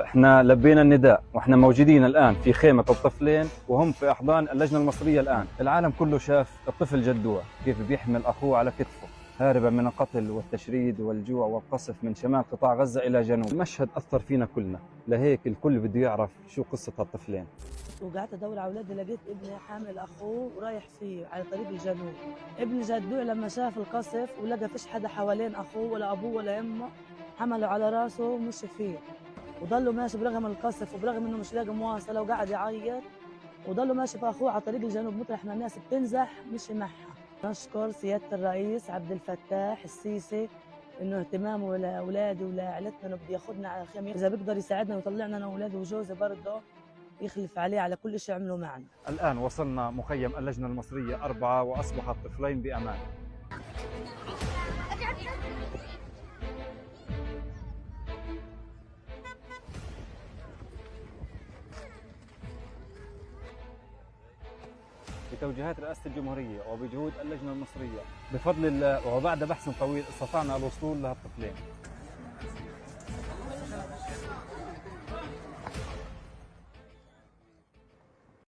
احنا لبينا النداء واحنا موجودين الان في خيمه الطفلين وهم في احضان اللجنه المصريه. الان العالم كله شاف الطفل جدوع كيف بيحمل اخوه على كتفه هاربا من القتل والتشريد والجوع والقصف من شمال قطاع غزه الى جنوب. المشهد اثر فينا كلنا، لهيك الكل بده يعرف شو قصه هالطفلين. وقعدت ادور على اولادي، لقيت ابني حامل اخوه ورايح فيه على طريق الجنوب. ابني جدوع لما شاف القصف ولقى فيش حدا حوالين اخوه ولا ابوه ولا امه، حمله على راسه ومشي فيه، وضلوا ماشي برغم القصف وبرغم انه مش لاقي مواصله وقعد يعيط، وضلوا ماشي في اخوه على طريق الجنوب مطرح ما الناس بتنزح مشي معها. نشكر سياده الرئيس عبد الفتاح السيسي انه اهتمامه لاولادي ولعائلتنا، انه بده ياخذنا على خيمه، اذا بيقدر يساعدنا ويطلعنا انا واولادي وجوزي برضه يخلف عليه على كل شيء عملوا معنا. الآن وصلنا مخيم اللجنة المصرية 4 وأصبح الطفلين بأمان. بتوجيهات رئاسة الجمهورية وبجهود اللجنة المصرية بفضل الله وبعد بحث طويل استطعنا الوصول لهالطفلين.